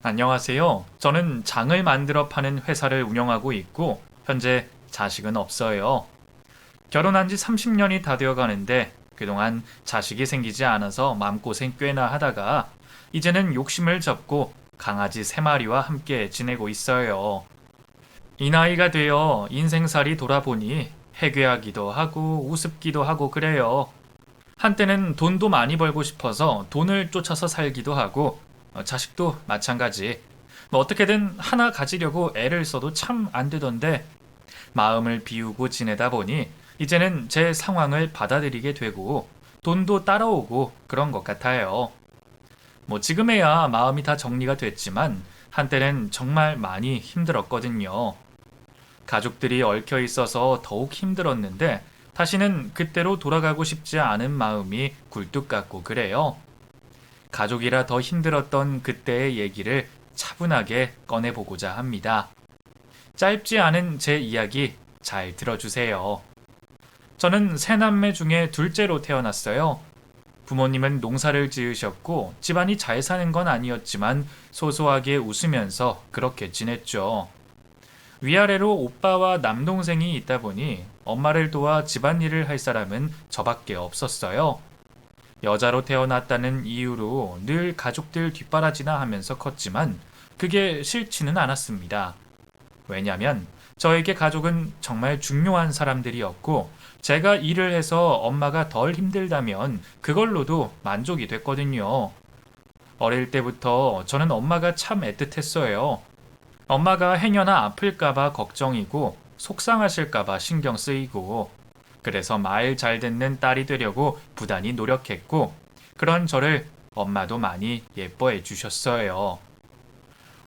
안녕하세요. 저는 장을 만들어 파는 회사를 운영하고 있고, 현재 자식은 없어요. 결혼한 지 30년이 다 되어 가는데, 그동안 자식이 생기지 않아서 마음고생 꽤나 하다가, 이제는 욕심을 접고 강아지 3마리와 함께 지내고 있어요. 이 나이가 되어 인생살이 돌아보니 해괴하기도 하고 우습기도 하고 그래요. 한때는 돈도 많이 벌고 싶어서 돈을 쫓아서 살기도 하고, 자식도 마찬가지. 뭐 어떻게든 하나 가지려고 애를 써도 참 안 되던데 마음을 비우고 지내다 보니 이제는 제 상황을 받아들이게 되고 돈도 따라오고 그런 것 같아요. 뭐 지금에야 마음이 다 정리가 됐지만 한때는 정말 많이 힘들었거든요. 가족들이 얽혀 있어서 더욱 힘들었는데 다시는 그때로 돌아가고 싶지 않은 마음이 굴뚝 같고 그래요. 가족이라 더 힘들었던 그때의 얘기를 차분하게 꺼내보고자 합니다. 짧지 않은 제 이야기 잘 들어주세요. 저는 세 남매 중에 둘째로 태어났어요. 부모님은 농사를 지으셨고 집안이 잘 사는 건 아니었지만 소소하게 웃으면서 그렇게 지냈죠. 위아래로 오빠와 남동생이 있다 보니 엄마를 도와 집안일을 할 사람은 저밖에 없었어요. 여자로 태어났다는 이유로 늘 가족들 뒷바라지나 하면서 컸지만 그게 싫지는 않았습니다. 왜냐면 저에게 가족은 정말 중요한 사람들이었고 제가 일을 해서 엄마가 덜 힘들다면 그걸로도 만족이 됐거든요. 어릴 때부터 저는 엄마가 참 애틋했어요. 엄마가 행여나 아플까봐 걱정이고 속상하실까봐 신경 쓰이고 그래서 말 잘 듣는 딸이 되려고 부단히 노력했고 그런 저를 엄마도 많이 예뻐해 주셨어요.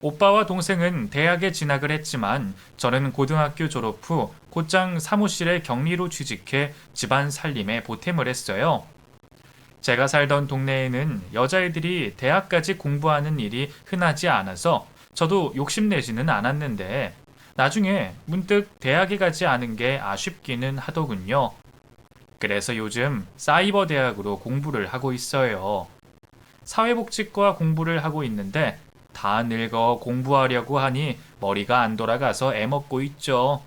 오빠와 동생은 대학에 진학을 했지만 저는 고등학교 졸업 후 곧장 사무실에 격리로 취직해 집안 살림에 보탬을 했어요. 제가 살던 동네에는 여자애들이 대학까지 공부하는 일이 흔하지 않아서 저도 욕심내지는 않았는데 나중에 문득 대학에 가지 않은 게 아쉽기는 하더군요. 그래서 요즘 사이버 대학으로 공부를 하고 있어요. 사회복지과 공부를 하고 있는데 다 늙어 공부하려고 하니 머리가 안 돌아가서 애먹고 있죠.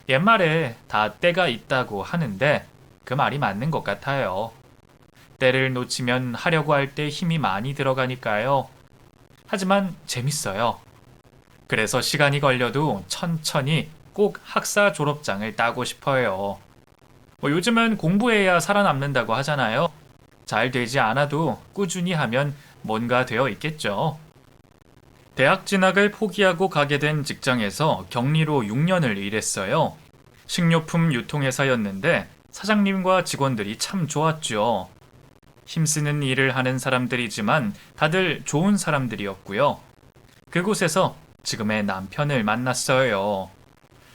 옛말에 다 때가 있다고 하는데 그 말이 맞는 것 같아요. 때를 놓치면 하려고 할 때 힘이 많이 들어가니까요. 하지만 재밌어요. 그래서 시간이 걸려도 천천히 꼭 학사 졸업장을 따고 싶어요. 뭐 요즘은 공부해야 살아남는다고 하잖아요. 잘 되지 않아도 꾸준히 하면 뭔가 되어 있겠죠. 대학 진학을 포기하고 가게 된 직장에서 격리로 6년을 일했어요. 식료품 유통회사였는데 사장님과 직원들이 참 좋았죠. 힘쓰는 일을 하는 사람들이지만 다들 좋은 사람들이었고요. 그곳에서 지금의 남편을 만났어요.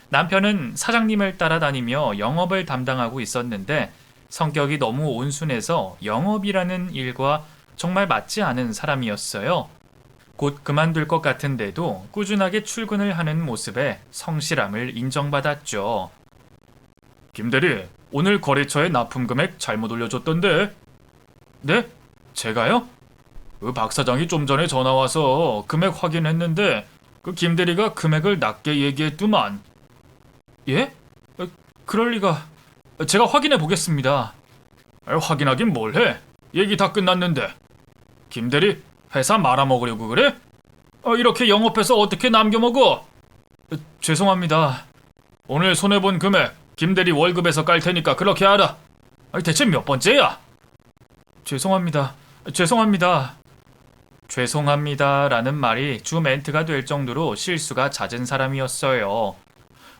남편은 사장님을 따라다니며 영업을 담당하고 있었는데 성격이 너무 온순해서 영업이라는 일과 정말 맞지 않은 사람이었어요. 곧 그만둘 것 같은데도 꾸준하게 출근을 하는 모습에 성실함을 인정받았죠. 김대리, 오늘 거래처에 납품 금액 잘못 올려줬던데. 네? 제가요? 그 박 사장이 좀 전에 전화 와서 금액 확인했는데 그 김대리가 금액을 낮게 얘기했더만. 예? 그럴 리가. 제가 확인해 보겠습니다. 확인하긴 뭘 해? 얘기 다 끝났는데. 김대리, 회사 말아먹으려고 그래? 이렇게 영업해서 어떻게 남겨먹어? 죄송합니다. 오늘 손해본 금액 김대리 월급에서 깔 테니까 그렇게 알아. 대체 몇 번째야? 죄송합니다. 죄송합니다. 죄송합니다라는 말이 주 멘트가 될 정도로 실수가 잦은 사람이었어요.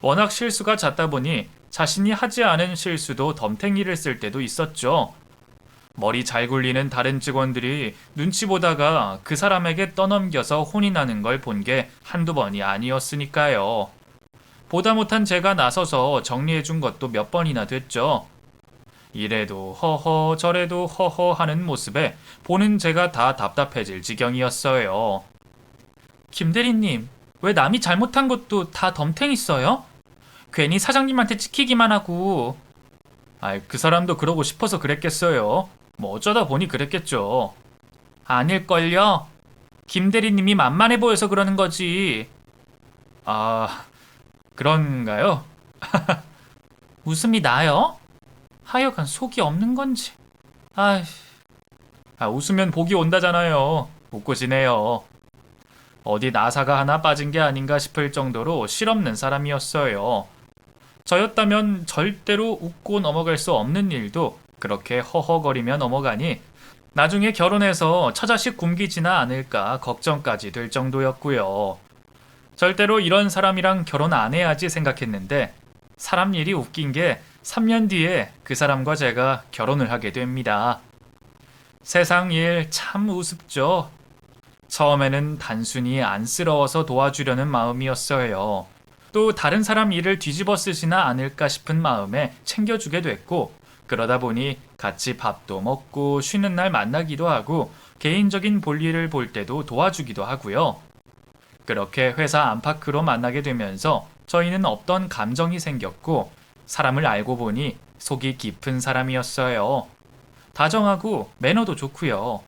워낙 실수가 잦다 보니 자신이 하지 않은 실수도 덤탱이를 쓸 때도 있었죠. 머리 잘 굴리는 다른 직원들이 눈치 보다가 그 사람에게 떠넘겨서 혼이 나는 걸 본 게 한두 번이 아니었으니까요. 보다 못한 제가 나서서 정리해준 것도 몇 번이나 됐죠. 이래도 허허 저래도 허허 하는 모습에 보는 제가 다 답답해질 지경이었어요. 김대리님, 왜 남이 잘못한 것도 다 덤탱이 써요? 괜히 사장님한테 찍히기만 하고. 그 사람도 그러고 싶어서 그랬겠어요. 뭐 어쩌다 보니 그랬겠죠. 아닐걸요? 김 대리님이 만만해 보여서 그러는 거지. 아, 그런가요? 웃음이 나요? 하여간 속이 없는 건지. 아휴. 웃으면 복이 온다잖아요. 웃고 지내요. 어디 나사가 하나 빠진 게 아닌가 싶을 정도로 실없는 사람이었어요. 저였다면 절대로 웃고 넘어갈 수 없는 일도 그렇게 허허거리며 넘어가니 나중에 결혼해서 처자식 굶기지나 않을까 걱정까지 될 정도였고요. 절대로 이런 사람이랑 결혼 안 해야지 생각했는데 사람 일이 웃긴 게 3년 뒤에 그 사람과 제가 결혼을 하게 됩니다. 세상 일 참 우습죠. 처음에는 단순히 안쓰러워서 도와주려는 마음이었어요. 또 다른 사람 일을 뒤집어 쓰지나 않을까 싶은 마음에 챙겨주게 됐고 그러다 보니 같이 밥도 먹고 쉬는 날 만나기도 하고 개인적인 볼일을 볼 때도 도와주기도 하고요. 그렇게 회사 안팎으로 만나게 되면서 저희는 없던 감정이 생겼고 사람을 알고 보니 속이 깊은 사람이었어요. 다정하고 매너도 좋고요.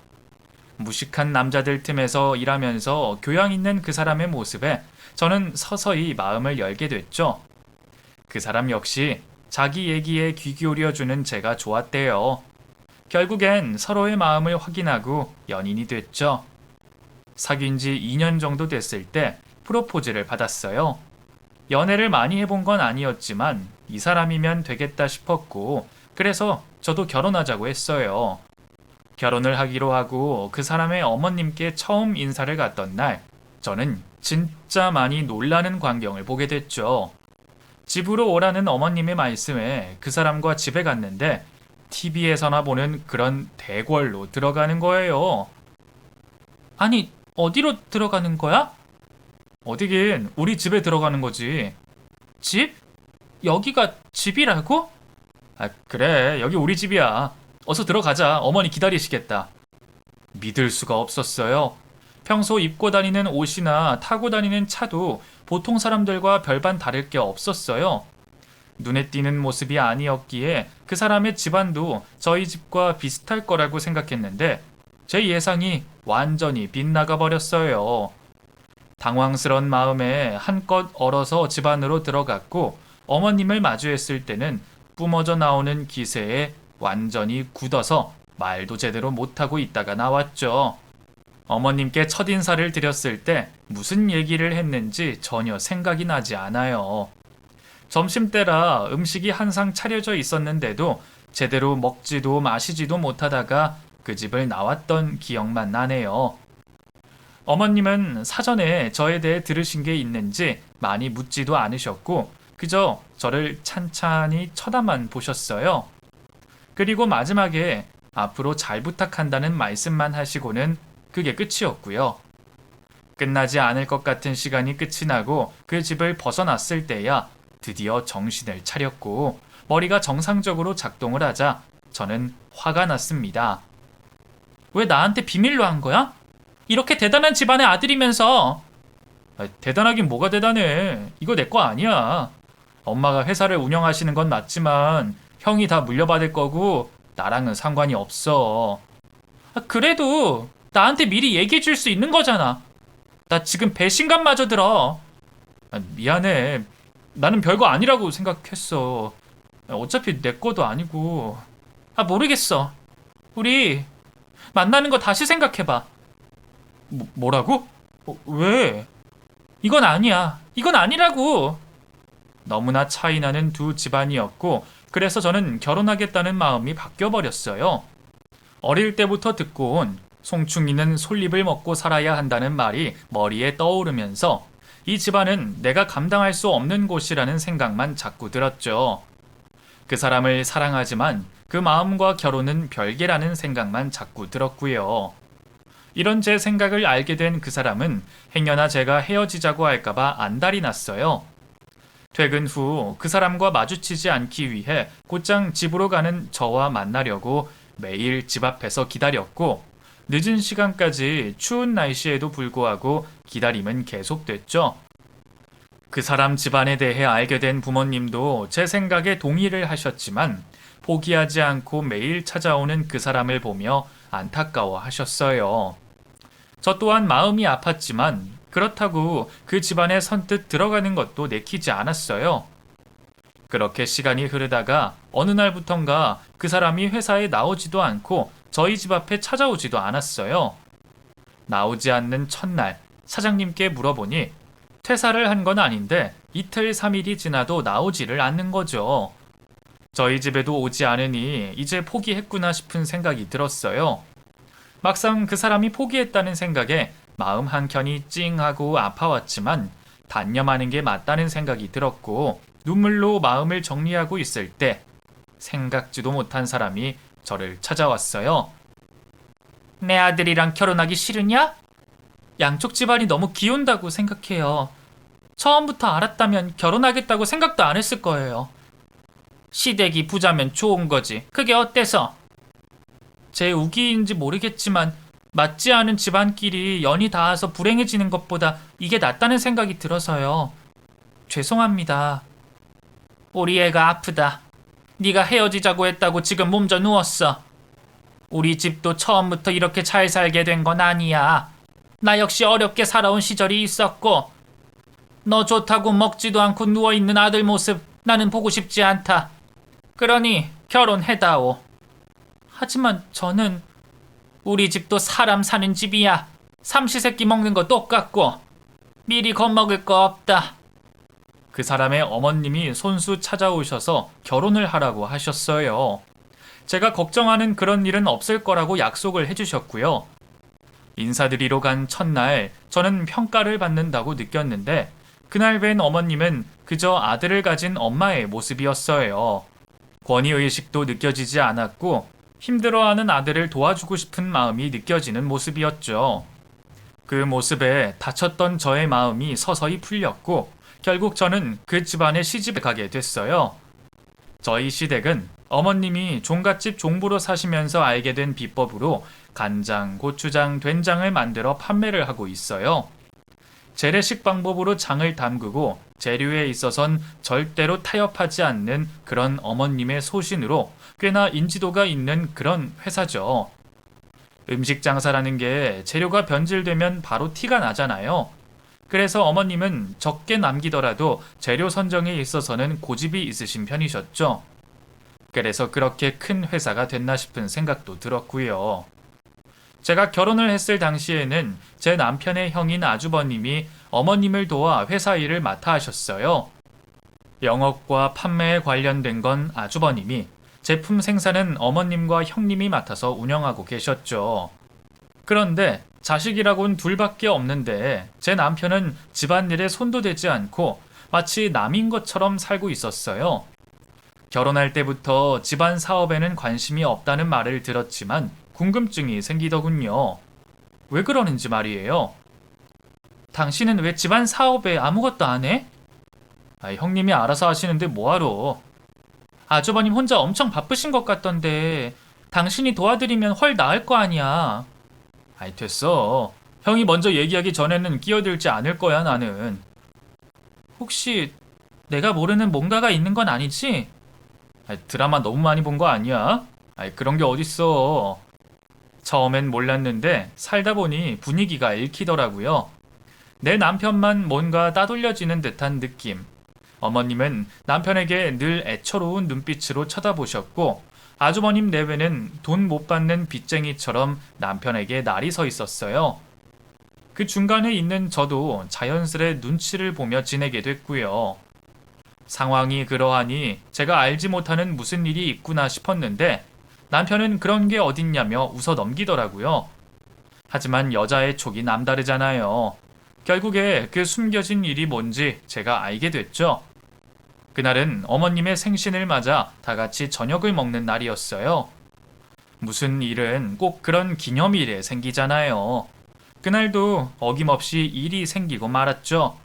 무식한 남자들 틈에서 일하면서 교양 있는 그 사람의 모습에 저는 서서히 마음을 열게 됐죠. 그 사람 역시 자기 얘기에 귀 기울여주는 제가 좋았대요. 결국엔 서로의 마음을 확인하고 연인이 됐죠. 사귄 지 2년 정도 됐을 때 프로포즈를 받았어요. 연애를 많이 해본 건 아니었지만 이 사람이면 되겠다 싶었고 그래서 저도 결혼하자고 했어요. 결혼을 하기로 하고 그 사람의 어머님께 처음 인사를 갔던 날 저는 진짜 많이 놀라는 광경을 보게 됐죠. 집으로 오라는 어머님의 말씀에 그 사람과 집에 갔는데 TV에서나 보는 그런 대궐로 들어가는 거예요. 아니, 어디로 들어가는 거야? 어디긴 우리 집에 들어가는 거지. 집? 여기가 집이라고? 그래, 여기 우리 집이야. 어서 들어가자. 어머니 기다리시겠다. 믿을 수가 없었어요. 평소 입고 다니는 옷이나 타고 다니는 차도 보통 사람들과 별반 다를 게 없었어요. 눈에 띄는 모습이 아니었기에 그 사람의 집안도 저희 집과 비슷할 거라고 생각했는데 제 예상이 완전히 빗나가 버렸어요. 당황스런 마음에 한껏 얼어서 집 안으로 들어갔고 어머님을 마주했을 때는 뿜어져 나오는 기세에 완전히 굳어서 말도 제대로 못하고 있다가 나왔죠. 어머님께 첫인사를 드렸을 때 무슨 얘기를 했는지 전혀 생각이 나지 않아요. 점심때라 음식이 항상 차려져 있었는데도 제대로 먹지도 마시지도 못하다가 그 집을 나왔던 기억만 나네요. 어머님은 사전에 저에 대해 들으신 게 있는지 많이 묻지도 않으셨고 그저 저를 찬찬히 쳐다만 보셨어요. 그리고 마지막에 앞으로 잘 부탁한다는 말씀만 하시고는 그게 끝이었고요. 끝나지 않을 것 같은 시간이 끝이 나고 그 집을 벗어났을 때야 드디어 정신을 차렸고 머리가 정상적으로 작동을 하자 저는 화가 났습니다. 왜 나한테 비밀로 한 거야? 이렇게 대단한 집안의 아들이면서. 대단하긴 뭐가 대단해. 이거 내 거 아니야. 엄마가 회사를 운영하시는 건 맞지만 형이 다 물려받을 거고 나랑은 상관이 없어. 그래도 나한테 미리 얘기해 줄 수 있는 거잖아. 나 지금 배신감마저 들어. 미안해. 나는 별거 아니라고 생각했어. 어차피 내 거도 아니고. 모르겠어. 우리 만나는 거 다시 생각해봐. 뭐라고? 왜? 이건 아니야. 이건 아니라고. 너무나 차이나는 두 집안이었고 그래서 저는 결혼하겠다는 마음이 바뀌어버렸어요. 어릴 때부터 듣고 온 송충이는 솔잎을 먹고 살아야 한다는 말이 머리에 떠오르면서 이 집안은 내가 감당할 수 없는 곳이라는 생각만 자꾸 들었죠. 그 사람을 사랑하지만 그 마음과 결혼은 별개라는 생각만 자꾸 들었고요. 이런 제 생각을 알게 된 그 사람은 행여나 제가 헤어지자고 할까봐 안달이 났어요. 퇴근 후 그 사람과 마주치지 않기 위해 곧장 집으로 가는 저와 만나려고 매일 집 앞에서 기다렸고 늦은 시간까지 추운 날씨에도 불구하고 기다림은 계속됐죠. 그 사람 집안에 대해 알게 된 부모님도 제 생각에 동의를 하셨지만 포기하지 않고 매일 찾아오는 그 사람을 보며 안타까워 하셨어요. 저 또한 마음이 아팠지만 그렇다고 그 집안에 선뜻 들어가는 것도 내키지 않았어요. 그렇게 시간이 흐르다가 어느 날부턴가 그 사람이 회사에 나오지도 않고 저희 집 앞에 찾아오지도 않았어요. 나오지 않는 첫날 사장님께 물어보니 퇴사를 한 건 아닌데 이틀 3일이 지나도 나오지를 않는 거죠. 저희 집에도 오지 않으니 이제 포기했구나 싶은 생각이 들었어요. 막상 그 사람이 포기했다는 생각에 마음 한켠이 찡하고 아파왔지만 단념하는 게 맞다는 생각이 들었고 눈물로 마음을 정리하고 있을 때 생각지도 못한 사람이 저를 찾아왔어요. 내 아들이랑 결혼하기 싫으냐? 양쪽 집안이 너무 기운다고 생각해요. 처음부터 알았다면 결혼하겠다고 생각도 안 했을 거예요. 시댁이 부자면 좋은 거지. 그게 어때서? 제 우기인지 모르겠지만 맞지 않은 집안끼리 연이 닿아서 불행해지는 것보다 이게 낫다는 생각이 들어서요. 죄송합니다. 우리 애가 아프다. 네가 헤어지자고 했다고 지금 몸져 누웠어. 우리 집도 처음부터 이렇게 잘 살게 된 건 아니야. 나 역시 어렵게 살아온 시절이 있었고 너 좋다고 먹지도 않고 누워있는 아들 모습 나는 보고 싶지 않다. 그러니 결혼해다오. 하지만 저는 우리 집도 사람 사는 집이야. 삼시세끼 먹는 거 똑같고 미리 겁먹을 거 없다. 그 사람의 어머님이 손수 찾아오셔서 결혼을 하라고 하셨어요. 제가 걱정하는 그런 일은 없을 거라고 약속을 해주셨고요. 인사드리러 간 첫날 저는 평가를 받는다고 느꼈는데 그날 뵌 어머님은 그저 아들을 가진 엄마의 모습이었어요. 권위의식도 느껴지지 않았고 힘들어하는 아들을 도와주고 싶은 마음이 느껴지는 모습이었죠. 그 모습에 다쳤던 저의 마음이 서서히 풀렸고 결국 저는 그 집안에 시집을 가게 됐어요. 저희 시댁은 어머님이 종갓집 종부로 사시면서 알게 된 비법으로 간장, 고추장, 된장을 만들어 판매를 하고 있어요. 재래식 방법으로 장을 담그고 재료에 있어선 절대로 타협하지 않는 그런 어머님의 소신으로 꽤나 인지도가 있는 그런 회사죠. 음식 장사라는 게 재료가 변질되면 바로 티가 나잖아요. 그래서 어머님은 적게 남기더라도 재료 선정에 있어서는 고집이 있으신 편이셨죠. 그래서 그렇게 큰 회사가 됐나 싶은 생각도 들었고요. 제가 결혼을 했을 당시에는 제 남편의 형인 아주버님이 어머님을 도와 회사 일을 맡아 하셨어요. 영업과 판매에 관련된 건 아주버님이, 제품 생산은 어머님과 형님이 맡아서 운영하고 계셨죠. 그런데 자식이라곤 둘밖에 없는데 제 남편은 집안일에 손도 대지 않고 마치 남인 것처럼 살고 있었어요. 결혼할 때부터 집안 사업에는 관심이 없다는 말을 들었지만 궁금증이 생기더군요. 왜 그러는지 말이에요. 당신은 왜 집안 사업에 아무것도 안 해? 형님이 알아서 하시는데 뭐하러. 아주버님 혼자 엄청 바쁘신 것 같던데 당신이 도와드리면 훨 나을 거 아니야. 됐어. 형이 먼저 얘기하기 전에는 끼어들지 않을 거야 나는. 혹시 내가 모르는 뭔가가 있는 건 아니지? 드라마 너무 많이 본 거 아니야? 그런 게 어딨어. 처음엔 몰랐는데 살다 보니 분위기가 읽히더라고요. 내 남편만 뭔가 따돌려지는 듯한 느낌. 어머님은 남편에게 늘 애처로운 눈빛으로 쳐다보셨고 아주버님 내외는 돈 못 받는 빚쟁이처럼 남편에게 날이 서 있었어요. 그 중간에 있는 저도 자연스레 눈치를 보며 지내게 됐고요. 상황이 그러하니 제가 알지 못하는 무슨 일이 있구나 싶었는데 남편은 그런 게 어딨냐며 웃어 넘기더라고요. 하지만 여자의 촉이 남다르잖아요. 결국에 그 숨겨진 일이 뭔지 제가 알게 됐죠. 그날은 어머님의 생신을 맞아 다 같이 저녁을 먹는 날이었어요. 무슨 일은 꼭 그런 기념일에 생기잖아요. 그날도 어김없이 일이 생기고 말았죠.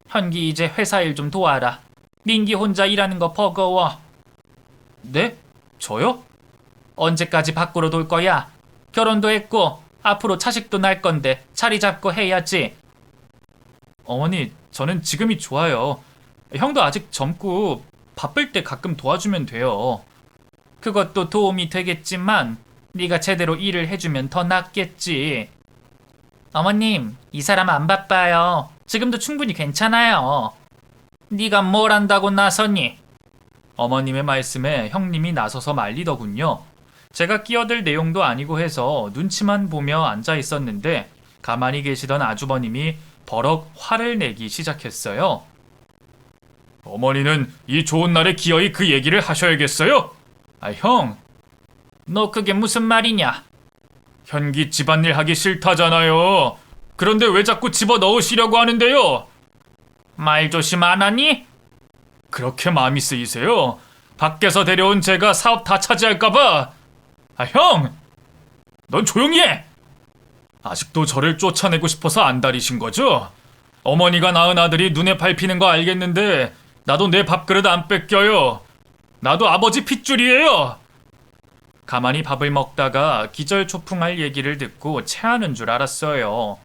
현기 이제 회사 일 좀 도와라. 민기 혼자 일하는 거 버거워. 네? 저요? 언제까지 밖으로 돌 거야? 결혼도 했고 앞으로 자식도 날 건데 자리 잡고 해야지. 어머니, 저는 지금이 좋아요. 형도 아직 젊고 바쁠 때 가끔 도와주면 돼요. 그것도 도움이 되겠지만 네가 제대로 일을 해주면 더 낫겠지. 어머님, 이 사람 안 바빠요. 지금도 충분히 괜찮아요. 네가 뭘 안다고 나섰니? 어머님의 말씀에 형님이 나서서 말리더군요. 제가 끼어들 내용도 아니고 해서 눈치만 보며 앉아 있었는데 가만히 계시던 아주버님이 버럭 화를 내기 시작했어요. 어머니는 이 좋은 날에 기어이 그 얘기를 하셔야겠어요? 아, 형, 너 그게 무슨 말이냐? 현기 집안일 하기 싫다잖아요. 그런데 왜 자꾸 집어넣으시려고 하는데요? 말 조심 안 하니? 그렇게 마음이 쓰이세요? 밖에서 데려온 제가 사업 다 차지할까봐. 아, 형! 넌 조용히 해! 아직도 저를 쫓아내고 싶어서 안달이신 거죠? 어머니가 낳은 아들이 눈에 밟히는 거 알겠는데 나도 내 밥그릇 안 뺏겨요. 나도 아버지 핏줄이에요. 가만히 밥을 먹다가 기절초풍할 얘기를 듣고 체하는 줄 알았어요.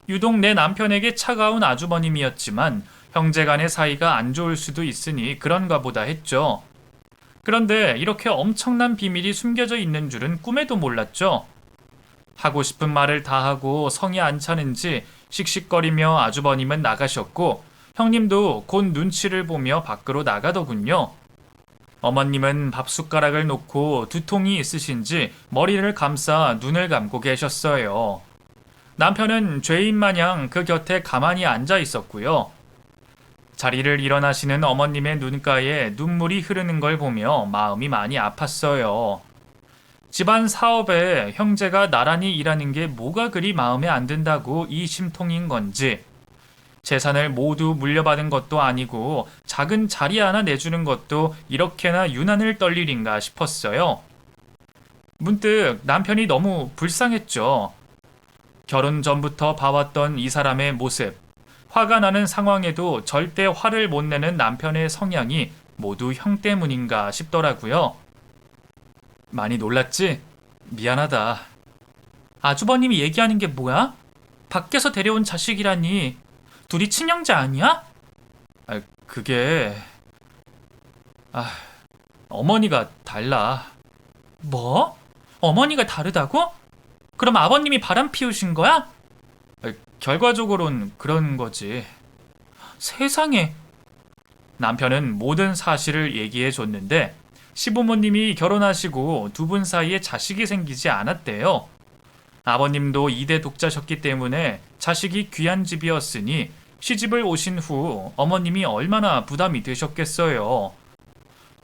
유독 내 남편에게 차가운 아주버님이었지만 형제간의 사이가 안 좋을 수도 있으니 그런가 보다 했죠. 그런데 이렇게 엄청난 비밀이 숨겨져 있는 줄은 꿈에도 몰랐죠. 하고 싶은 말을 다 하고 성이 안 차는지 씩씩거리며 아주버님은 나가셨고 형님도 곧 눈치를 보며 밖으로 나가더군요. 어머님은 밥숟가락을 놓고 두통이 있으신지 머리를 감싸 눈을 감고 계셨어요. 남편은 죄인 마냥 그 곁에 가만히 앉아 있었고요. 자리를 일어나시는 어머님의 눈가에 눈물이 흐르는 걸 보며 마음이 많이 아팠어요. 집안 사업에 형제가 나란히 일하는 게 뭐가 그리 마음에 안 든다고 이 심통인 건지, 재산을 모두 물려받은 것도 아니고 작은 자리 하나 내주는 것도 이렇게나 유난을 떨 일인가 싶었어요. 문득 남편이 너무 불쌍했죠. 결혼 전부터 봐왔던 이 사람의 모습, 화가 나는 상황에도 절대 화를 못 내는 남편의 성향이 모두 형 때문인가 싶더라고요. 많이 놀랐지? 미안하다. 아주버님이 얘기하는 게 뭐야? 밖에서 데려온 자식이라니. 둘이 친형제 아니야? 그게... 어머니가 달라. 뭐? 어머니가 다르다고? 그럼 아버님이 바람 피우신 거야? 결과적으론 그런 거지. 세상에. 남편은 모든 사실을 얘기해 줬는데 시부모님이 결혼하시고 두 분 사이에 자식이 생기지 않았대요. 아버님도 2대 독자셨기 때문에 자식이 귀한 집이었으니 시집을 오신 후 어머님이 얼마나 부담이 되셨겠어요.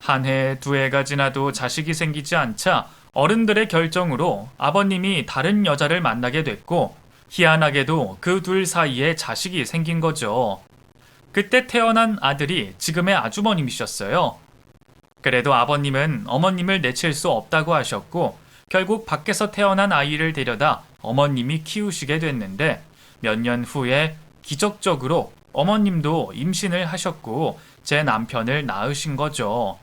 한 해, 두 해가 지나도 자식이 생기지 않자 어른들의 결정으로 아버님이 다른 여자를 만나게 됐고 희한하게도 그 둘 사이에 자식이 생긴 거죠. 그때 태어난 아들이 지금의 아주버님이셨어요. 그래도 아버님은 어머님을 내칠 수 없다고 하셨고 결국 밖에서 태어난 아이를 데려다 어머님이 키우시게 됐는데 몇 년 후에 기적적으로 어머님도 임신을 하셨고 제 남편을 낳으신 거죠.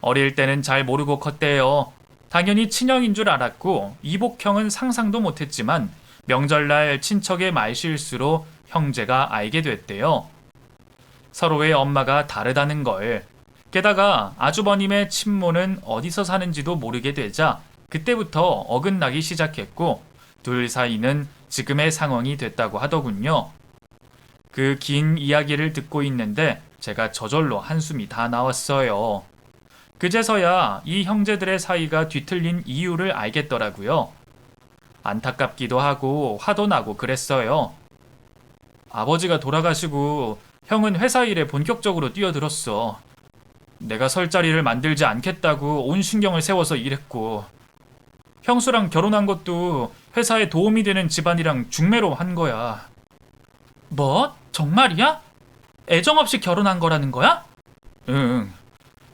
어릴 때는 잘 모르고 컸대요. 당연히 친형인 줄 알았고 이복형은 상상도 못했지만 명절날 친척의 말실수로 형제가 알게 됐대요. 서로의 엄마가 다르다는 걸. 게다가 아주버님의 친모는 어디서 사는지도 모르게 되자 그때부터 어긋나기 시작했고 둘 사이는 지금의 상황이 됐다고 하더군요. 그 긴 이야기를 듣고 있는데 제가 저절로 한숨이 다 나왔어요. 그제서야 이 형제들의 사이가 뒤틀린 이유를 알겠더라고요. 안타깝기도 하고 화도 나고 그랬어요. 아버지가 돌아가시고 형은 회사 일에 본격적으로 뛰어들었어. 내가 설 자리를 만들지 않겠다고 온 신경을 세워서 일했고 형수랑 결혼한 것도 회사에 도움이 되는 집안이랑 중매로 한 거야. 뭐? 정말이야? 애정 없이 결혼한 거라는 거야? 응.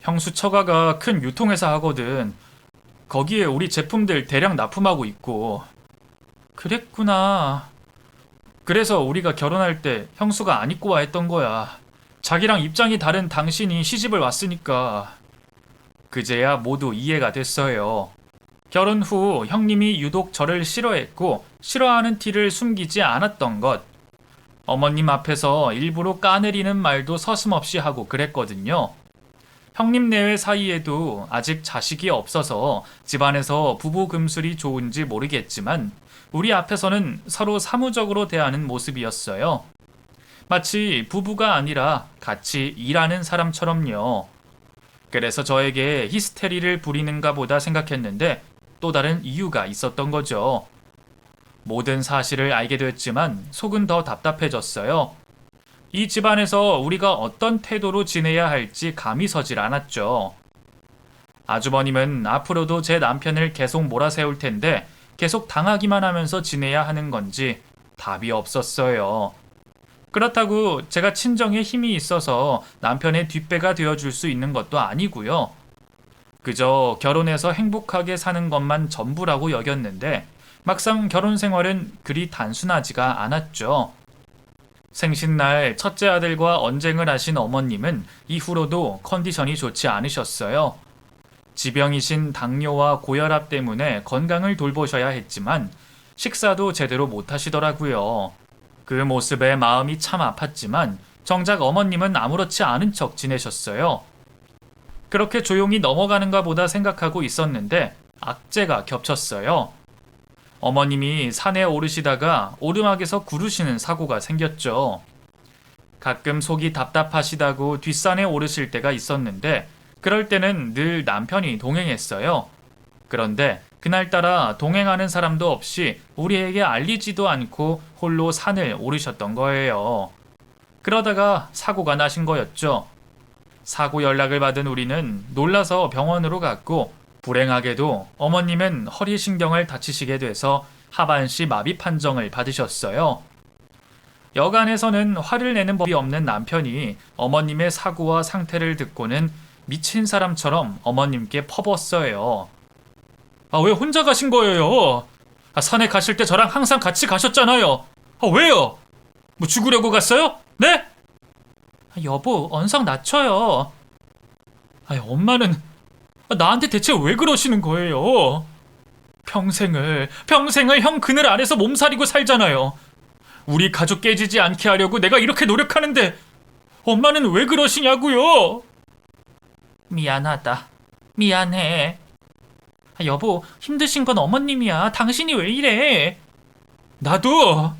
형수 처가가 큰 유통회사 하거든. 거기에 우리 제품들 대량 납품하고 있고. 그랬구나. 그래서 우리가 결혼할 때 형수가 안 입고 와 했던 거야. 자기랑 입장이 다른 당신이 시집을 왔으니까. 그제야 모두 이해가 됐어요. 결혼 후 형님이 유독 저를 싫어했고 싫어하는 티를 숨기지 않았던 것. 어머님 앞에서 일부러 까내리는 말도 서슴없이 하고 그랬거든요. 형님 내외 사이에도 아직 자식이 없어서 집안에서 부부 금술이 좋은지 모르겠지만 우리 앞에서는 서로 사무적으로 대하는 모습이었어요. 마치 부부가 아니라 같이 일하는 사람처럼요. 그래서 저에게 히스테리를 부리는가 보다 생각했는데 또 다른 이유가 있었던 거죠. 모든 사실을 알게 됐지만 속은 더 답답해졌어요. 이 집안에서 우리가 어떤 태도로 지내야 할지 감이 서질 않았죠. 아주버님은 앞으로도 제 남편을 계속 몰아세울 텐데 계속 당하기만 하면서 지내야 하는 건지 답이 없었어요. 그렇다고 제가 친정에 힘이 있어서 남편의 뒷배가 되어줄 수 있는 것도 아니고요. 그저 결혼해서 행복하게 사는 것만 전부라고 여겼는데 막상 결혼 생활은 그리 단순하지가 않았죠. 생신날 첫째 아들과 언쟁을 하신 어머님은 이후로도 컨디션이 좋지 않으셨어요. 지병이신 당뇨와 고혈압 때문에 건강을 돌보셔야 했지만 식사도 제대로 못 하시더라고요. 그 모습에 마음이 참 아팠지만 정작 어머님은 아무렇지 않은 척 지내셨어요. 그렇게 조용히 넘어가는가 보다 생각하고 있었는데 악재가 겹쳤어요. 어머님이 산에 오르시다가 오르막에서 구르시는 사고가 생겼죠. 가끔 속이 답답하시다고 뒷산에 오르실 때가 있었는데 그럴 때는 늘 남편이 동행했어요. 그런데 그날따라 동행하는 사람도 없이 우리에게 알리지도 않고 홀로 산을 오르셨던 거예요. 그러다가 사고가 나신 거였죠. 사고 연락을 받은 우리는 놀라서 병원으로 갔고 불행하게도 어머님은 허리신경을 다치시게 돼서 하반신 마비 판정을 받으셨어요. 여간에서는 화를 내는 법이 없는 남편이 어머님의 사고와 상태를 듣고는 미친 사람처럼 어머님께 퍼붓어요. 왜 혼자 가신 거예요? 산에 가실 때 저랑 항상 같이 가셨잖아요. 왜요? 뭐 죽으려고 갔어요? 네? 여보, 언성 낮춰요. 엄마는 나한테 대체 왜 그러시는 거예요? 평생을 형 그늘 아래서 몸살이고 살잖아요. 우리 가족 깨지지 않게 하려고 내가 이렇게 노력하는데 엄마는 왜 그러시냐고요? 미안하다. 미안해. 여보, 힘드신 건 어머님이야. 당신이 왜 이래? 나도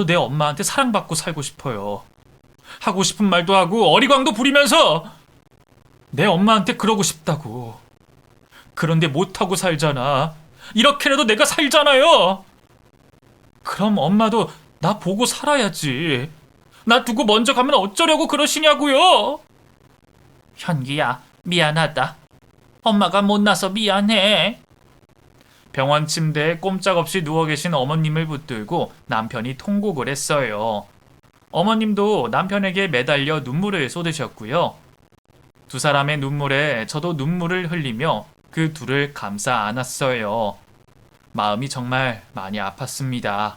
내 엄마한테 사랑받고 살고 싶어요. 하고 싶은 말도 하고 어리광도 부리면서 내 엄마한테 그러고 싶다고. 그런데 못하고 살잖아. 이렇게라도 내가 살잖아요. 그럼 엄마도 나 보고 살아야지. 나 두고 먼저 가면 어쩌려고 그러시냐고요? 현기야, 미안하다. 엄마가 못나서 미안해. 병원 침대에 꼼짝없이 누워 계신 어머님을 붙들고 남편이 통곡을 했어요. 어머님도 남편에게 매달려 눈물을 쏟으셨고요. 두 사람의 눈물에 저도 눈물을 흘리며 그 둘을 감싸 안았어요. 마음이 정말 많이 아팠습니다.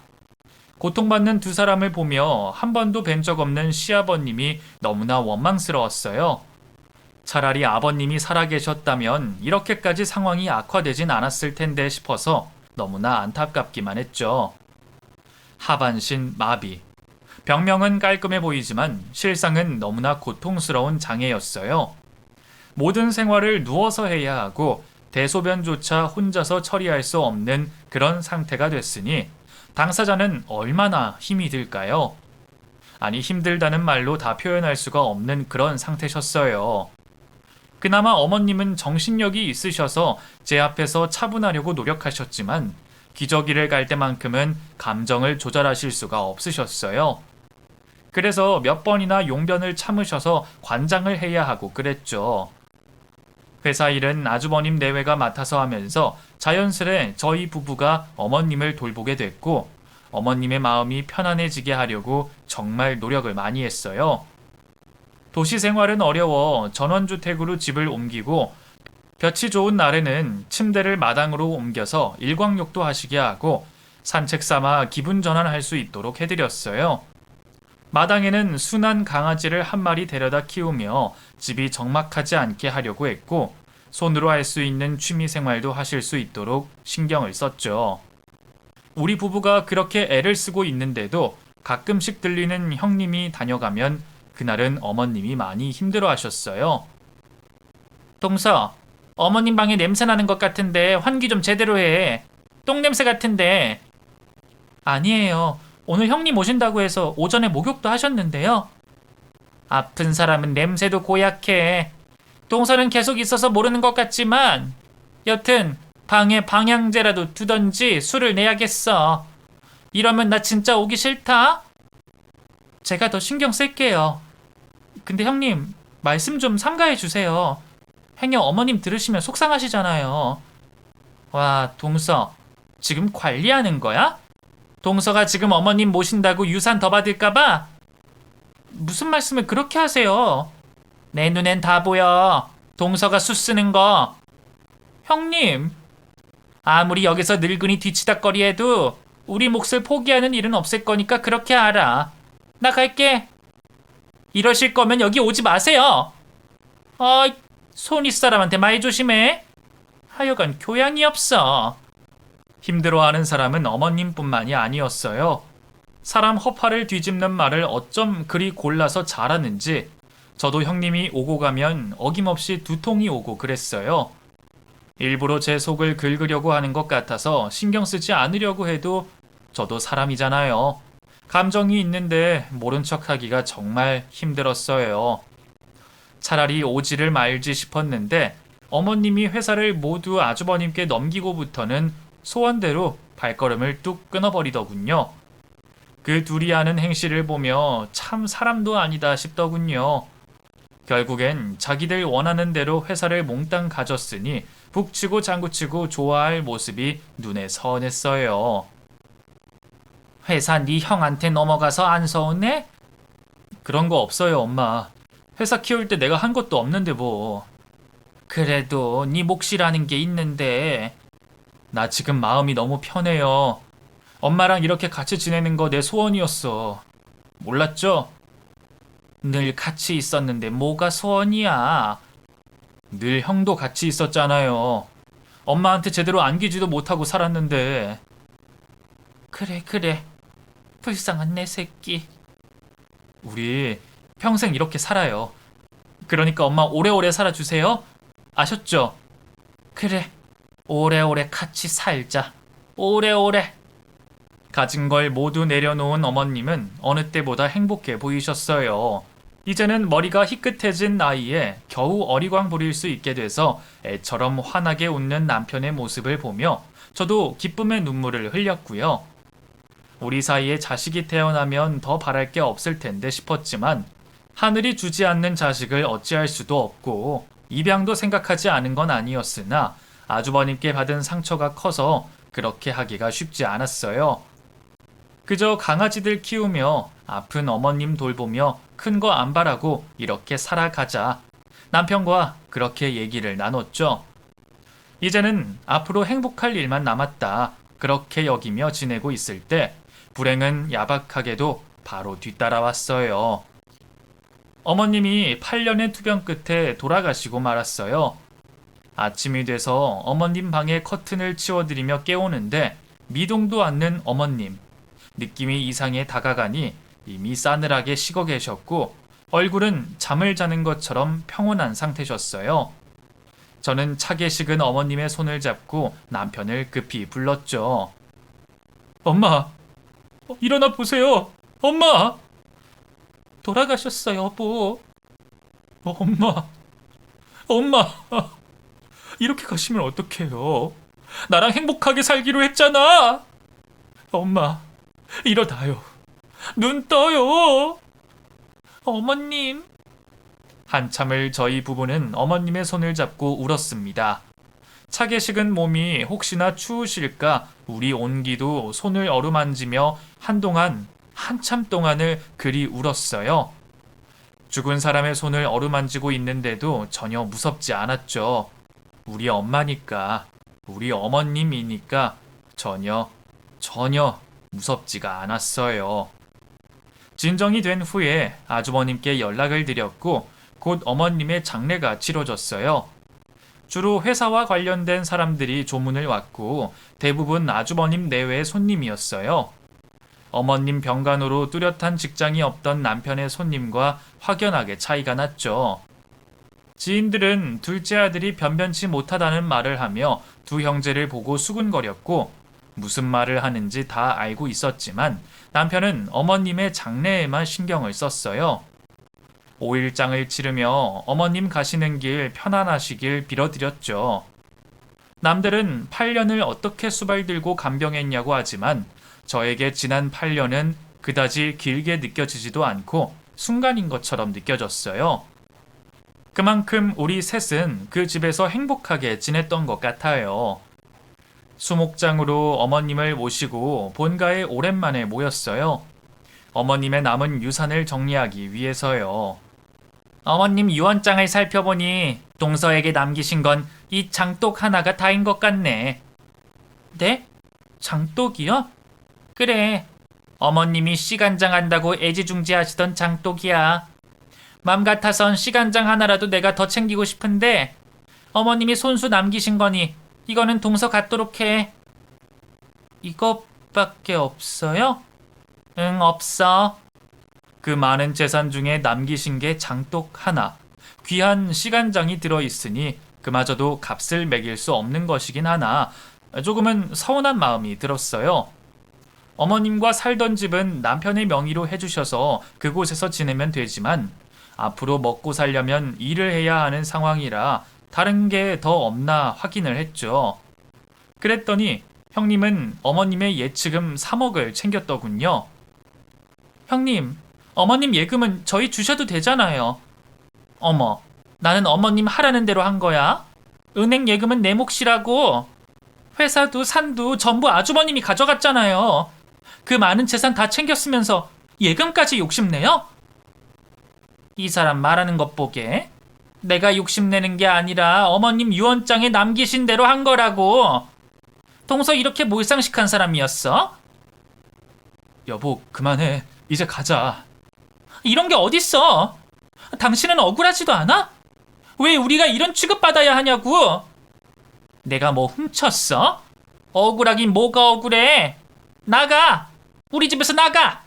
고통받는 두 사람을 보며 한 번도 뵌 적 없는 시아버님이 너무나 원망스러웠어요. 차라리 아버님이 살아계셨다면 이렇게까지 상황이 악화되진 않았을 텐데 싶어서 너무나 안타깝기만 했죠. 하반신 마비. 병명은 깔끔해 보이지만 실상은 너무나 고통스러운 장애였어요. 모든 생활을 누워서 해야 하고 대소변조차 혼자서 처리할 수 없는 그런 상태가 됐으니 당사자는 얼마나 힘이 들까요? 아니, 힘들다는 말로 다 표현할 수가 없는 그런 상태셨어요. 그나마 어머님은 정신력이 있으셔서 제 앞에서 차분하려고 노력하셨지만 기저귀를 갈 때만큼은 감정을 조절하실 수가 없으셨어요. 그래서 몇 번이나 용변을 참으셔서 관장을 해야 하고 그랬죠. 회사 일은 아주버님 내외가 맡아서 하면서 자연스레 저희 부부가 어머님을 돌보게 됐고 어머님의 마음이 편안해지게 하려고 정말 노력을 많이 했어요. 도시 생활은 어려워 전원주택으로 집을 옮기고 볕이 좋은 날에는 침대를 마당으로 옮겨서 일광욕도 하시게 하고 산책 삼아 기분 전환할 수 있도록 해드렸어요. 마당에는 순한 강아지를 한 마리 데려다 키우며 집이 적막하지 않게 하려고 했고 손으로 할 수 있는 취미 생활도 하실 수 있도록 신경을 썼죠. 우리 부부가 그렇게 애를 쓰고 있는데도 가끔씩 들리는 형님이 다녀가면 그날은 어머님이 많이 힘들어 하셨어요. 동서, 어머님 방에 냄새 나는 것 같은데 환기 좀 제대로 해. 똥냄새 같은데. 아니에요. 오늘 형님 오신다고 해서 오전에 목욕도 하셨는데요. 아픈 사람은 냄새도 고약해. 동선은 계속 있어서 모르는 것 같지만 여튼 방에 방향제라도 두던지 술을 내야겠어. 이러면 나 진짜 오기 싫다. 제가 더 신경 쓸게요. 근데 형님, 말씀 좀 삼가해 주세요. 행여 어머님 들으시면 속상하시잖아요. 와, 동서, 지금 관리하는 거야? 동서가 지금 어머님 모신다고 유산 더 받을까봐? 무슨 말씀을 그렇게 하세요? 내 눈엔 다 보여. 동서가 수 쓰는 거. 형님, 아무리 여기서 늙은이 뒤치다꺼리 해도 우리 몫을 포기하는 일은 없을 거니까 그렇게 알아. 나 갈게. 이러실 거면 여기 오지 마세요. 손윗 사람한테 말 조심해. 하여간 교양이 없어. 힘들어하는 사람은 어머님뿐만이 아니었어요. 사람 허파를 뒤집는 말을 어쩜 그리 골라서 잘하는지 저도 형님이 오고 가면 어김없이 두통이 오고 그랬어요. 일부러 제 속을 긁으려고 하는 것 같아서 신경 쓰지 않으려고 해도 저도 사람이잖아요. 감정이 있는데 모른 척하기가 정말 힘들었어요. 차라리 오지를 말지 싶었는데 어머님이 회사를 모두 아주버님께 넘기고부터는 소원대로 발걸음을 뚝 끊어버리더군요. 그 둘이 하는 행실을 보며 참 사람도 아니다 싶더군요. 결국엔 자기들 원하는 대로 회사를 몽땅 가졌으니 북치고 장구치고 좋아할 모습이 눈에 선했어요. 회사 네 형한테 넘어가서 안 서운해? 그런 거 없어요, 엄마. 회사 키울 때 내가 한 것도 없는데 뭐. 그래도 네 몫이라는 게 있는데. 나 지금 마음이 너무 편해요. 엄마랑 이렇게 같이 지내는 거 내 소원이었어. 몰랐죠? 늘 같이 있었는데 뭐가 소원이야. 늘 형도 같이 있었잖아요. 엄마한테 제대로 안기지도 못하고 살았는데. 그래. 불쌍한 내 새끼. 우리 평생 이렇게 살아요. 그러니까 엄마 오래오래 살아주세요. 아셨죠? 그래. 오래오래 같이 살자. 오래오래. 가진 걸 모두 내려놓은 어머님은 어느 때보다 행복해 보이셨어요. 이제는 머리가 희끗해진 나이에 겨우 어리광 부릴 수 있게 돼서 애처럼 환하게 웃는 남편의 모습을 보며 저도 기쁨의 눈물을 흘렸고요. 우리 사이에 자식이 태어나면 더 바랄 게 없을 텐데 싶었지만 하늘이 주지 않는 자식을 어찌할 수도 없고 입양도 생각하지 않은 건 아니었으나 아주버님께 받은 상처가 커서 그렇게 하기가 쉽지 않았어요. 그저 강아지들 키우며 아픈 어머님 돌보며 큰 거 안 바라고 이렇게 살아가자. 남편과 그렇게 얘기를 나눴죠. 이제는 앞으로 행복할 일만 남았다. 그렇게 여기며 지내고 있을 때 불행은 야박하게도 바로 뒤따라왔어요. 어머님이 8년의 투병 끝에 돌아가시고 말았어요. 아침이 돼서 어머님 방에 커튼을 치워드리며 깨우는데 미동도 않는 어머님. 느낌이 이상해 다가가니 이미 싸늘하게 식어 계셨고 얼굴은 잠을 자는 것처럼 평온한 상태셨어요. 저는 차게 식은 어머님의 손을 잡고 남편을 급히 불렀죠. 엄마, 일어나 보세요. 엄마! 돌아가셨어, 여보. 엄마. 이렇게 가시면 어떡해요? 나랑 행복하게 살기로 했잖아. 엄마, 일어나요. 눈 떠요. 어머님. 한참을 저희 부부는 어머님의 손을 잡고 울었습니다. 차게 식은 몸이 혹시나 추우실까 우리 온기도 손을 어루만지며 한참 동안을 그리 울었어요. 죽은 사람의 손을 어루만지고 있는데도 전혀 무섭지 않았죠. 우리 엄마니까, 우리 어머님이니까 전혀 무섭지가 않았어요. 진정이 된 후에 아주버님께 연락을 드렸고 곧 어머님의 장례가 치러졌어요. 주로 회사와 관련된 사람들이 조문을 왔고 대부분 아주버님 내외의 손님이었어요. 어머님 병간호로 뚜렷한 직장이 없던 남편의 손님과 확연하게 차이가 났죠. 지인들은 둘째 아들이 변변치 못하다는 말을 하며 두 형제를 보고 수군거렸고 무슨 말을 하는지 다 알고 있었지만 남편은 어머님의 장래에만 신경을 썼어요. 5일장을 치르며 어머님 가시는 길 편안하시길 빌어드렸죠. 남들은 8년을 어떻게 수발들고 간병했냐고 하지만 저에게 지난 8년은 그다지 길게 느껴지지도 않고 순간인 것처럼 느껴졌어요. 그만큼 우리 셋은 그 집에서 행복하게 지냈던 것 같아요. 수목장으로 어머님을 모시고 본가에 오랜만에 모였어요. 어머님의 남은 유산을 정리하기 위해서요. 어머님 유언장을 살펴보니 동서에게 남기신 건 이 장독 하나가 다인 것 같네. 네? 장독이요? 그래. 어머님이 시간장 한다고 애지중지하시던 장독이야. 맘 같아선 시간장 하나라도 내가 더 챙기고 싶은데 어머님이 손수 남기신 거니 이거는 동서 갖도록 해. 이것밖에 없어요? 응, 없어. 그 많은 재산 중에 남기신 게 장독 하나, 귀한 시간장이 들어있으니 그마저도 값을 매길 수 없는 것이긴 하나 조금은 서운한 마음이 들었어요. 어머님과 살던 집은 남편의 명의로 해주셔서 그곳에서 지내면 되지만 앞으로 먹고 살려면 일을 해야 하는 상황이라 다른 게 더 없나 확인을 했죠. 그랬더니 형님은 어머님의 예치금 3억을 챙겼더군요. 형님, 어머님 예금은 저희 주셔도 되잖아요. 어머, 나는 어머님 하라는 대로 한 거야. 은행 예금은 내 몫이라고. 회사도 산도 전부 아주버님이 가져갔잖아요. 그 많은 재산 다 챙겼으면서 예금까지 욕심내요? 이 사람 말하는 것 보게 내가 욕심내는 게 아니라 어머님 유언장에 남기신 대로 한 거라고. 동서 이렇게 몰상식한 사람이었어? 여보, 그만해. 이제 가자. 이런 게 어딨어? 당신은 억울하지도 않아? 왜 우리가 이런 취급받아야 하냐고? 내가 뭐 훔쳤어? 억울하긴 뭐가 억울해? 나가! 우리 집에서 나가!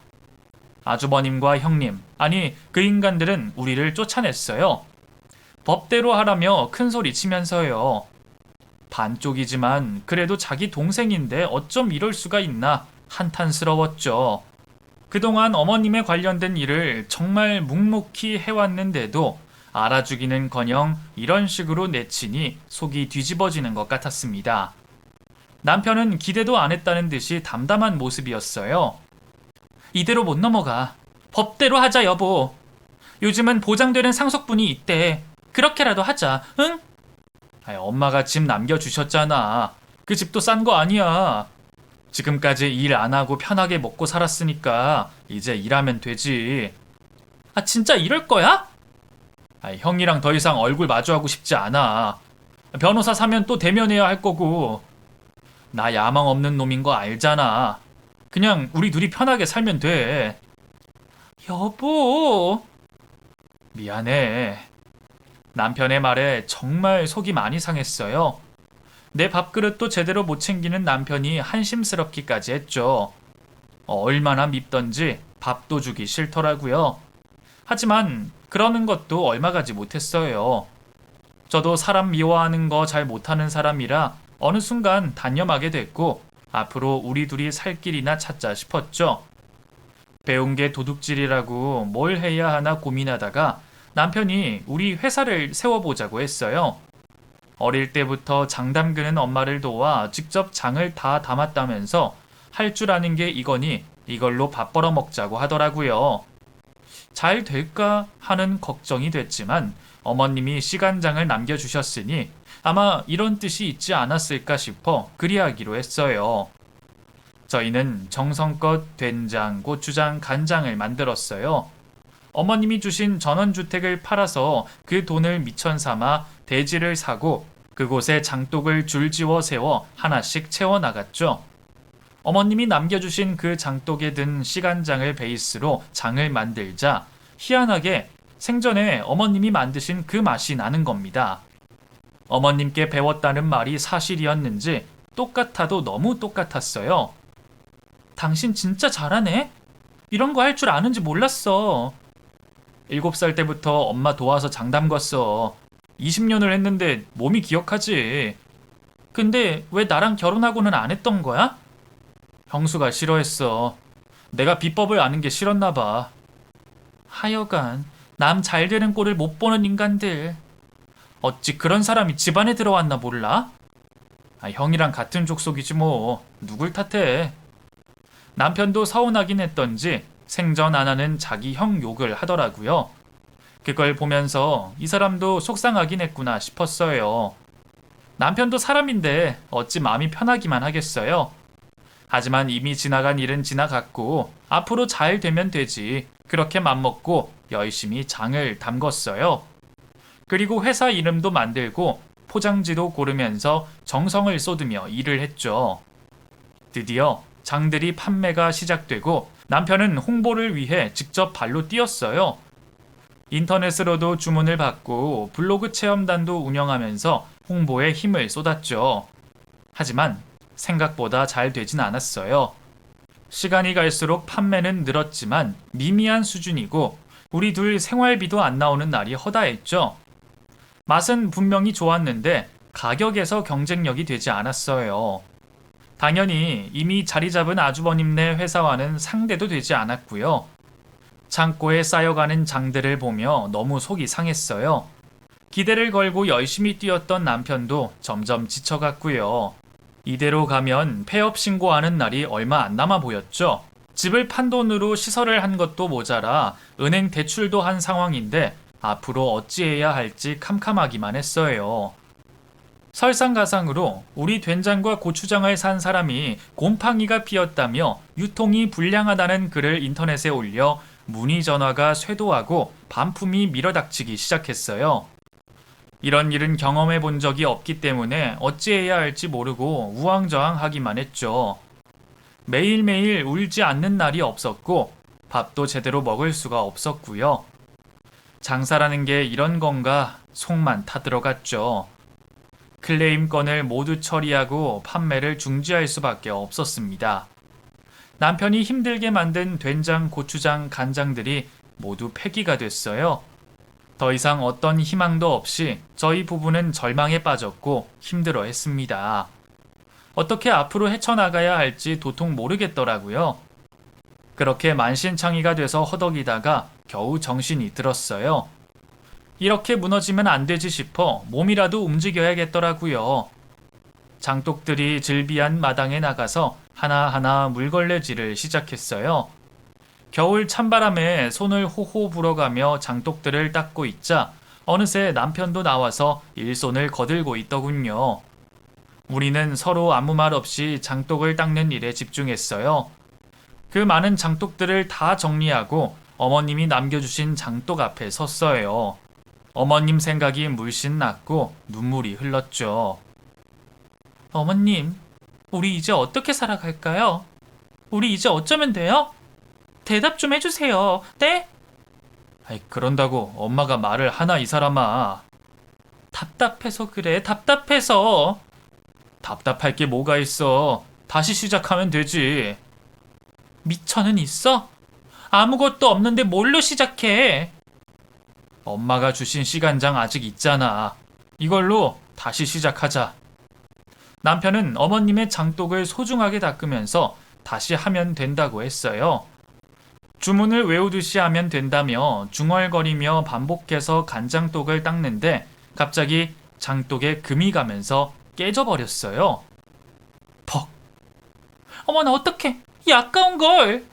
아주버님과 형님, 아니 그 인간들은 우리를 쫓아냈어요. 법대로 하라며 큰소리 치면서요. 반쪽이지만 그래도 자기 동생인데 어쩜 이럴 수가 있나 한탄스러웠죠. 그동안 어머님에 관련된 일을 정말 묵묵히 해왔는데도 알아주기는커녕 이런 식으로 내치니 속이 뒤집어지는 것 같았습니다. 남편은 기대도 안 했다는 듯이 담담한 모습이었어요. 이대로 못 넘어가. 법대로 하자 여보. 요즘은 보장되는 상속분이 있대. 그렇게라도 하자, 응? 엄마가 집 남겨주셨잖아. 그 집도 싼 거 아니야. 지금까지 일 안 하고 편하게 먹고 살았으니까 이제 일하면 되지. 아, 진짜 이럴 거야? 형이랑 더 이상 얼굴 마주하고 싶지 않아. 변호사 사면 또 대면해야 할 거고. 나 야망 없는 놈인 거 알잖아. 그냥 우리 둘이 편하게 살면 돼. 여보. 미안해. 남편의 말에 정말 속이 많이 상했어요. 내 밥그릇도 제대로 못 챙기는 남편이 한심스럽기까지 했죠. 얼마나 밉던지 밥도 주기 싫더라고요. 하지만 그러는 것도 얼마 가지 못했어요. 저도 사람 미워하는 거 잘 못하는 사람이라 어느 순간 단념하게 됐고 앞으로 우리 둘이 살 길이나 찾자 싶었죠. 배운 게 도둑질이라고 뭘 해야 하나 고민하다가 남편이 우리 회사를 세워보자고 했어요. 어릴 때부터 장 담그는 엄마를 도와 직접 장을 다 담았다면서 할 줄 아는 게 이거니 이걸로 밥 벌어 먹자고 하더라고요. 잘 될까 하는 걱정이 됐지만 어머님이 시간장을 남겨주셨으니 아마 이런 뜻이 있지 않았을까 싶어 그리하기로 했어요. 저희는 정성껏 된장, 고추장, 간장을 만들었어요. 어머님이 주신 전원주택을 팔아서 그 돈을 미천 삼아 대지를 사고 그곳에 장독을 줄지어 세워 하나씩 채워나갔죠. 어머님이 남겨주신 그 장독에 든 시간장을 베이스로 장을 만들자 희한하게 생전에 어머님이 만드신 그 맛이 나는 겁니다. 어머님께 배웠다는 말이 사실이었는지 똑같아도 너무 똑같았어요. 당신 진짜 잘하네? 이런 거 할 줄 아는지 몰랐어. 7살 때부터 엄마 도와서 장 담궜어. 20년을 했는데 몸이 기억하지. 근데 왜 나랑 결혼하고는 안 했던 거야? 형수가 싫어했어. 내가 비법을 아는 게 싫었나 봐. 하여간 남 잘 되는 꼴을 못 보는 인간들. 어찌 그런 사람이 집안에 들어왔나 몰라? 형이랑 같은 족속이지 뭐. 누굴 탓해. 남편도 서운하긴 했던지 생전 안 하는 자기 형 욕을 하더라고요. 그걸 보면서 이 사람도 속상하긴 했구나 싶었어요. 남편도 사람인데 어찌 마음이 편하기만 하겠어요. 하지만 이미 지나간 일은 지나갔고 앞으로 잘 되면 되지. 그렇게 맘먹고 열심히 장을 담궜어요. 그리고 회사 이름도 만들고 포장지도 고르면서 정성을 쏟으며 일을 했죠. 드디어 장들이 판매가 시작되고 남편은 홍보를 위해 직접 발로 뛰었어요. 인터넷으로도 주문을 받고 블로그 체험단도 운영하면서 홍보에 힘을 쏟았죠. 하지만 생각보다 잘 되진 않았어요. 시간이 갈수록 판매는 늘었지만 미미한 수준이고 우리 둘 생활비도 안 나오는 날이 허다했죠. 맛은 분명히 좋았는데 가격에서 경쟁력이 되지 않았어요. 당연히 이미 자리 잡은 아주버님네 회사와는 상대도 되지 않았고요. 창고에 쌓여가는 장들을 보며 너무 속이 상했어요. 기대를 걸고 열심히 뛰었던 남편도 점점 지쳐갔고요. 이대로 가면 폐업 신고하는 날이 얼마 안 남아 보였죠. 집을 판 돈으로 시설을 한 것도 모자라 은행 대출도 한 상황인데 앞으로 어찌해야 할지 캄캄하기만 했어요. 설상가상으로 우리 된장과 고추장을 산 사람이 곰팡이가 피었다며 유통이 불량하다는 글을 인터넷에 올려 문의 전화가 쇄도하고 반품이 밀어닥치기 시작했어요. 이런 일은 경험해 본 적이 없기 때문에 어찌해야 할지 모르고 우왕좌왕하기만 했죠. 매일매일 울지 않는 날이 없었고 밥도 제대로 먹을 수가 없었고요. 장사라는 게 이런 건가 속만 타들어갔죠. 클레임 건을 모두 처리하고 판매를 중지할 수밖에 없었습니다. 남편이 힘들게 만든 된장, 고추장, 간장들이 모두 폐기가 됐어요. 더 이상 어떤 희망도 없이 저희 부부는 절망에 빠졌고 힘들어했습니다. 어떻게 앞으로 헤쳐나가야 할지 도통 모르겠더라고요. 그렇게 만신창이가 돼서 허덕이다가 겨우 정신이 들었어요. 이렇게 무너지면 안 되지 싶어 몸이라도 움직여야겠더라고요. 장독들이 즐비한 마당에 나가서 하나하나 물걸레질을 시작했어요. 겨울 찬바람에 손을 호호 불어가며 장독들을 닦고 있자 어느새 남편도 나와서 일손을 거들고 있더군요. 우리는 서로 아무 말 없이 장독을 닦는 일에 집중했어요. 그 많은 장독들을 다 정리하고 어머님이 남겨주신 장독 앞에 섰어요. 어머님 생각이 물씬 났고 눈물이 흘렀죠. 어머님, 우리 이제 어떻게 살아갈까요? 우리 이제 어쩌면 돼요? 대답 좀 해주세요. 네? 그런다고 엄마가 말을 하나 이 사람아. 답답해서 그래, 답답해서. 답답할 게 뭐가 있어. 다시 시작하면 되지. 미천은 있어? 아무것도 없는데 뭘로 시작해? 엄마가 주신 시간장 아직 있잖아. 이걸로 다시 시작하자. 남편은 어머님의 장독을 소중하게 닦으면서 다시 하면 된다고 했어요. 주문을 외우듯이 하면 된다며 중얼거리며 반복해서 간장독을 닦는데 갑자기 장독에 금이 가면서 깨져버렸어요. 퍽! 어머나 어떡해! 이 아까운 걸!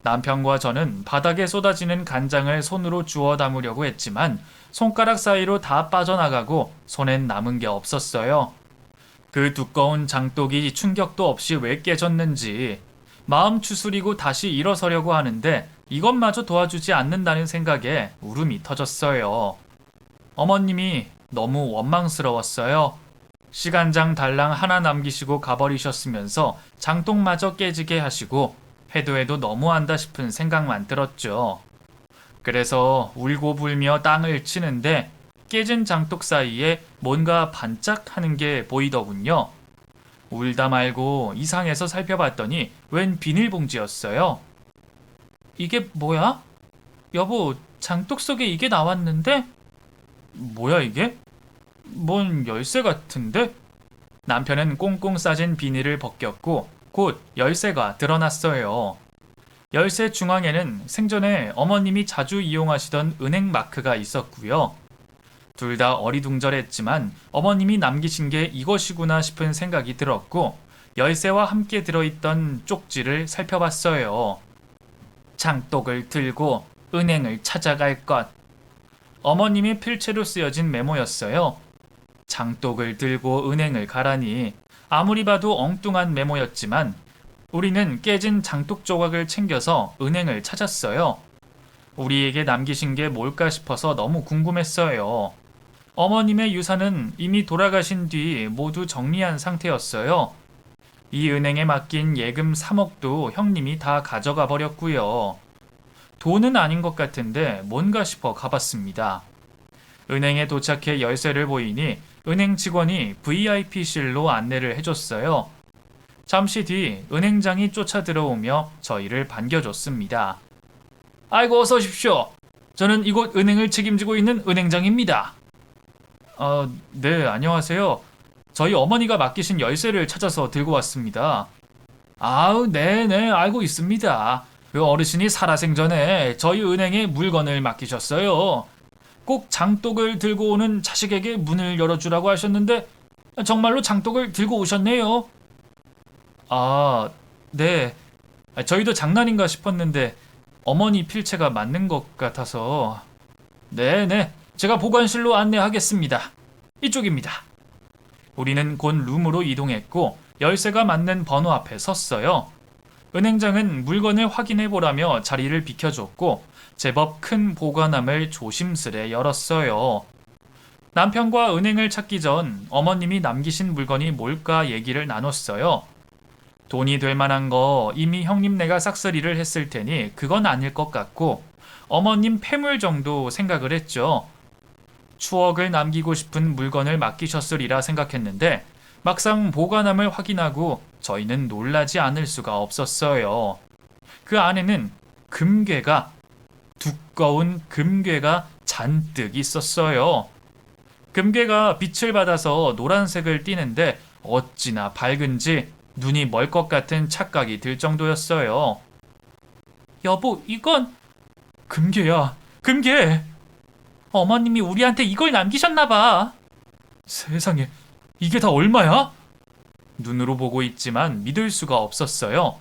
남편과 저는 바닥에 쏟아지는 간장을 손으로 주워 담으려고 했지만 손가락 사이로 다 빠져나가고 손엔 남은 게 없었어요. 그 두꺼운 장독이 충격도 없이 왜 깨졌는지 마음 추스리고 다시 일어서려고 하는데 이것마저 도와주지 않는다는 생각에 울음이 터졌어요. 어머님이 너무 원망스러웠어요. 시간장 달랑 하나 남기시고 가버리셨으면서 장독마저 깨지게 하시고 해도 너무한다 싶은 생각만 들었죠. 그래서 울고 불며 땅을 치는데 깨진 장독 사이에 뭔가 반짝하는 게 보이더군요. 울다 말고 이상해서 살펴봤더니 웬 비닐봉지였어요. 이게 뭐야? 여보, 장독 속에 이게 나왔는데? 뭐야 이게? 뭔 열쇠 같은데? 남편은 꽁꽁 싸진 비닐을 벗겼고 곧 열쇠가 드러났어요. 열쇠 중앙에는 생전에 어머님이 자주 이용하시던 은행 마크가 있었고요. 둘 다 어리둥절했지만 어머님이 남기신 게 이것이구나 싶은 생각이 들었고 열쇠와 함께 들어있던 쪽지를 살펴봤어요. 장독을 들고 은행을 찾아갈 것. 어머님의 필체로 쓰여진 메모였어요. 장독을 들고 은행을 가라니 아무리 봐도 엉뚱한 메모였지만 우리는 깨진 장독 조각을 챙겨서 은행을 찾았어요. 우리에게 남기신 게 뭘까 싶어서 너무 궁금했어요. 어머님의 유산은 이미 돌아가신 뒤 모두 정리한 상태였어요. 이 은행에 맡긴 예금 3억도 형님이 다 가져가 버렸고요. 돈은 아닌 것 같은데 뭔가 싶어 가봤습니다. 은행에 도착해 열쇠를 보이니 은행 직원이 VIP실로 안내를 해줬어요. 잠시 뒤 은행장이 쫓아 들어오며 저희를 반겨줬습니다. 아이고 어서 오십시오. 저는 이곳 은행을 책임지고 있는 은행장입니다. 네, 안녕하세요. 저희 어머니가 맡기신 열쇠를 찾아서 들고 왔습니다. 아우, 네네, 알고 있습니다. 그 어르신이 살아생전에 저희 은행에 물건을 맡기셨어요. 꼭 장독을 들고 오는 자식에게 문을 열어주라고 하셨는데 정말로 장독을 들고 오셨네요. 아, 네. 저희도 장난인가 싶었는데 어머니 필체가 맞는 것 같아서. 네네, 제가 보관실로 안내하겠습니다. 이쪽입니다. 우리는 곧 룸으로 이동했고 열쇠가 맞는 번호 앞에 섰어요. 은행장은 물건을 확인해보라며 자리를 비켜줬고 제법 큰 보관함을 조심스레 열었어요. 남편과 은행을 찾기 전 어머님이 남기신 물건이 뭘까 얘기를 나눴어요. 돈이 될 만한 거 이미 형님네가 싹쓸이를 했을 테니 그건 아닐 것 같고 어머님 폐물 정도 생각을 했죠. 추억을 남기고 싶은 물건을 맡기셨으리라 생각했는데 막상 보관함을 확인하고 저희는 놀라지 않을 수가 없었어요. 그 안에는 금괴가, 두꺼운 금괴가 잔뜩 있었어요. 금괴가 빛을 받아서 노란색을 띠는데 어찌나 밝은지 눈이 멀 것 같은 착각이 들 정도였어요. 여보, 이건 금괴야, 금괴. 어머님이 우리한테 이걸 남기셨나봐. 세상에, 이게 다 얼마야? 눈으로 보고 있지만 믿을 수가 없었어요.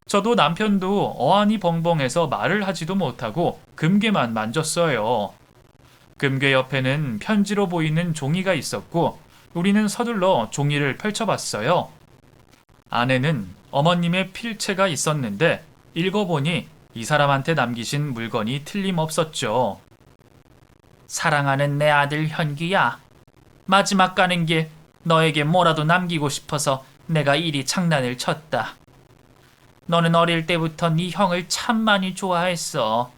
저도 남편도 어안이 벙벙해서 말을 하지도 못하고 금괴만 만졌어요. 금괴 옆에는 편지로 보이는 종이가 있었고 우리는 서둘러 종이를 펼쳐봤어요. 안에는 어머님의 필체가 있었는데 읽어보니 이 사람한테 남기신 물건이 틀림없었죠. 사랑하는 내 아들 현기야. 마지막 가는 길 너에게 뭐라도 남기고 싶어서 내가 이리 장난을 쳤다. 너는 어릴 때부터 네 형을 참 많이 좋아했어.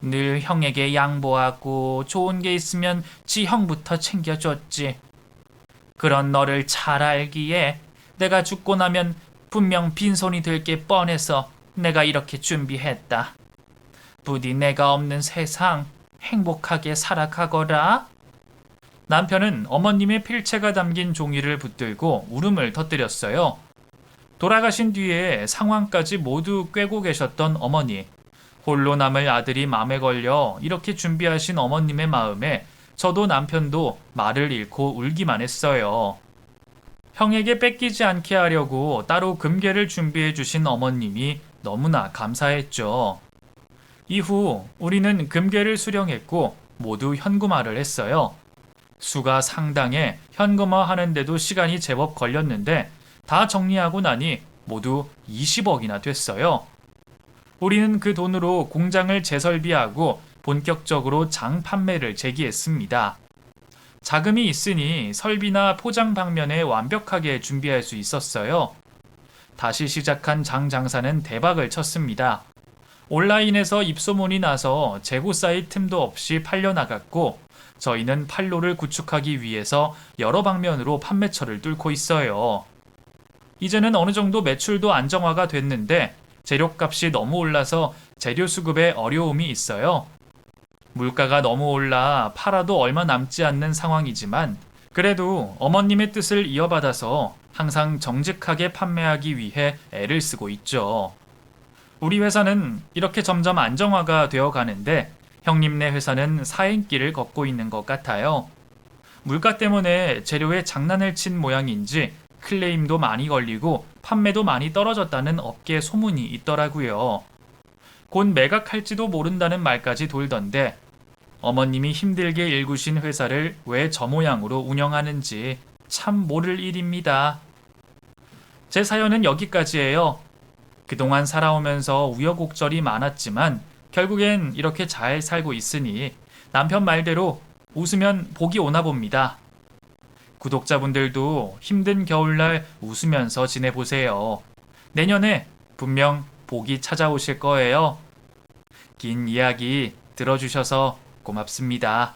늘 형에게 양보하고 좋은 게 있으면 지 형부터 챙겨줬지. 그런 너를 잘 알기에 내가 죽고 나면 분명 빈손이 될 게 뻔해서 내가 이렇게 준비했다. 부디 내가 없는 세상 행복하게 살아가거라. 남편은 어머님의 필체가 담긴 종이를 붙들고 울음을 터뜨렸어요. 돌아가신 뒤에 상황까지 모두 꿰고 계셨던 어머니. 홀로 남을 아들이 맘에 걸려 이렇게 준비하신 어머님의 마음에 저도 남편도 말을 잃고 울기만 했어요. 형에게 뺏기지 않게 하려고 따로 금괴를 준비해 주신 어머님이 너무나 감사했죠. 이후 우리는 금괴를 수령했고 모두 현금화를 했어요. 수가 상당해 현금화 하는데도 시간이 제법 걸렸는데 다 정리하고 나니 모두 20억이나 됐어요. 우리는 그 돈으로 공장을 재설비하고 본격적으로 장 판매를 재개했습니다. 자금이 있으니 설비나 포장 방면에 완벽하게 준비할 수 있었어요. 다시 시작한 장 장사는 대박을 쳤습니다. 온라인에서 입소문이 나서 재고 쌓일 틈도 없이 팔려나갔고 저희는 판로를 구축하기 위해서 여러 방면으로 판매처를 뚫고 있어요. 이제는 어느 정도 매출도 안정화가 됐는데 재료값이 너무 올라서 재료 수급에 어려움이 있어요. 물가가 너무 올라 팔아도 얼마 남지 않는 상황이지만 그래도 어머님의 뜻을 이어받아서 항상 정직하게 판매하기 위해 애를 쓰고 있죠. 우리 회사는 이렇게 점점 안정화가 되어 가는데 형님네 회사는 사행길을 걷고 있는 것 같아요. 물가 때문에 재료에 장난을 친 모양인지 클레임도 많이 걸리고 판매도 많이 떨어졌다는 업계 소문이 있더라고요. 곧 매각할지도 모른다는 말까지 돌던데 어머님이 힘들게 일구신 회사를 왜 저 모양으로 운영하는지 참 모를 일입니다. 제 사연은 여기까지예요. 그동안 살아오면서 우여곡절이 많았지만 결국엔 이렇게 잘 살고 있으니 남편 말대로 웃으면 복이 오나 봅니다. 구독자분들도 힘든 겨울날 웃으면서 지내보세요. 내년에 분명 복이 찾아오실 거예요. 긴 이야기 들어주셔서 고맙습니다.